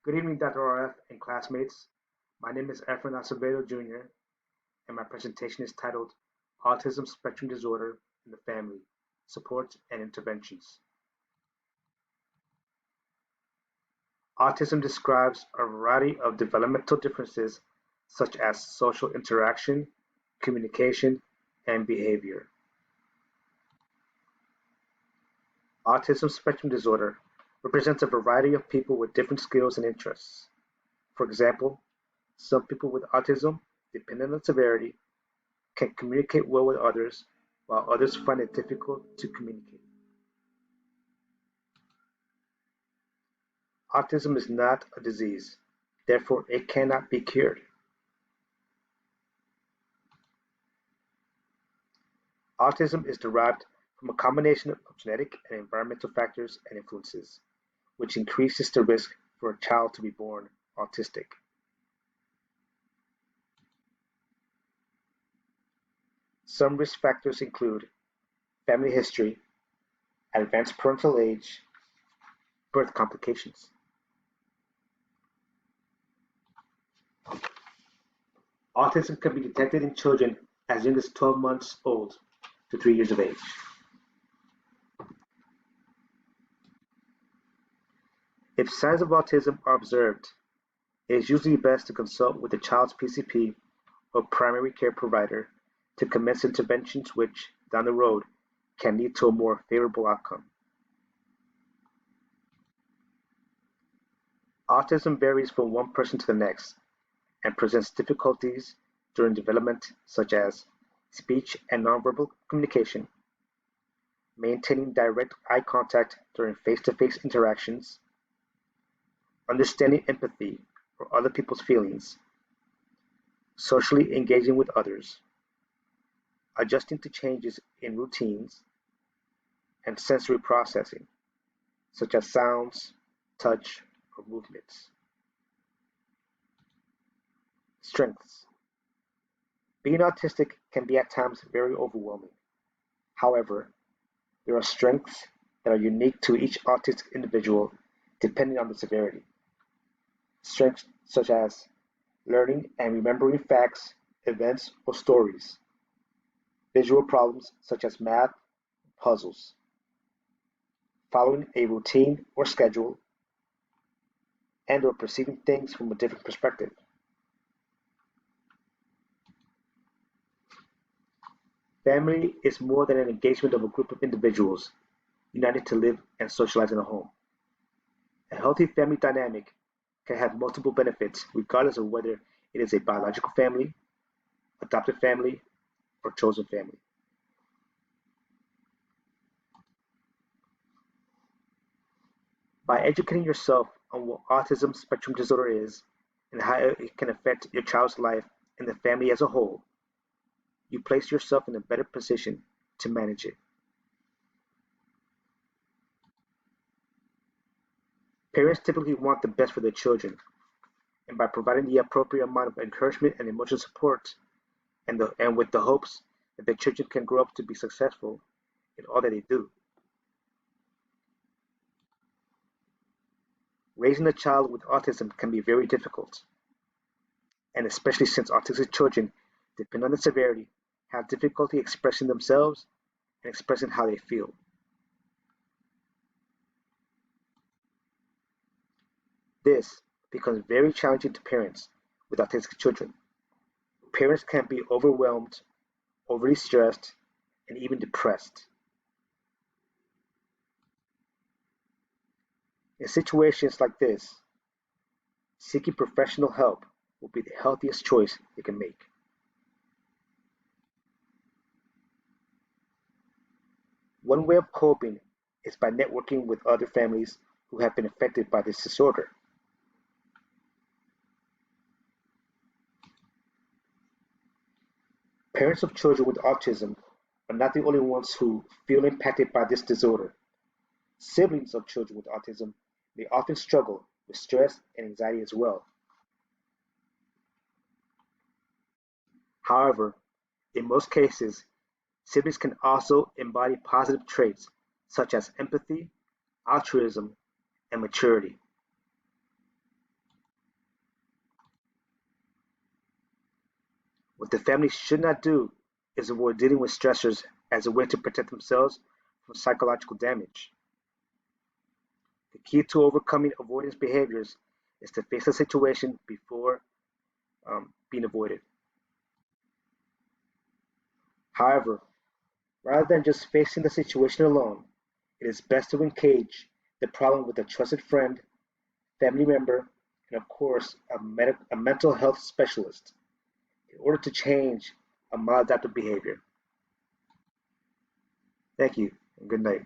Good evening, Dr. RF and classmates. My name is Efren Acevedo Jr., and my presentation is titled Autism Spectrum Disorder in the Family, Supports and Interventions. Autism describes a variety of developmental differences such as social interaction, communication, and behavior. Autism spectrum disorder represents a variety of people with different skills and interests. For example, some people with autism, depending on severity, can communicate well with others, while others find it difficult to communicate. Autism is not a disease, therefore it cannot be cured. Autism is derived from a combination of genetic and environmental factors and influences, which increases the risk for a child to be born autistic. Some risk factors include family history, advanced parental age, birth complications. Autism can be detected in children as young as 12 months old to 3 years of age. If signs of autism are observed, it is usually best to consult with the child's PCP or primary care provider to commence interventions which, down the road, can lead to a more favorable outcome. Autism varies from one person to the next and presents difficulties during development such as speech and nonverbal communication, maintaining direct eye contact during face-to-face interactions, understanding empathy for other people's feelings, socially engaging with others, adjusting to changes in routines, and sensory processing, such as sounds, touch, or movements. Strengths. Being autistic can be at times very overwhelming. However, there are strengths that are unique to each autistic individual depending on the severity. Strengths such as learning and remembering facts, events, or stories, visual problems such as math, puzzles, following a routine or schedule, and or perceiving things from a different perspective. Family is more than an engagement of a group of individuals united to live and socialize in a home. A healthy family dynamic can have multiple benefits regardless of whether it is a biological family, adopted family, or chosen family. By educating yourself on what autism spectrum disorder is and how it can affect your child's life and the family as a whole, you place yourself in a better position to manage it. Parents typically want the best for their children, and by providing the appropriate amount of encouragement and emotional support, and with the hopes that their children can grow up to be successful in all that they do. Raising a child with autism can be very difficult, and especially since autistic children, depending on the severity, have difficulty expressing themselves and expressing how they feel. This becomes very challenging to parents with autistic children. Parents can be overwhelmed, overly stressed, and even depressed. In situations like this, seeking professional help will be the healthiest choice you can make. One way of coping is by networking with other families who have been affected by this disorder. Parents of children with autism are not the only ones who feel impacted by this disorder. Siblings of children with autism may often struggle with stress and anxiety as well. However, in most cases, siblings can also embody positive traits such as empathy, altruism, and maturity. What the family should not do is avoid dealing with stressors as a way to protect themselves from psychological damage. The key to overcoming avoidance behaviors is to face the situation before being avoided. However, rather than just facing the situation alone, it is best to engage the problem with a trusted friend, family member, and of course, a mental health specialist in order to change a maladaptive behavior. Thank you, and good night.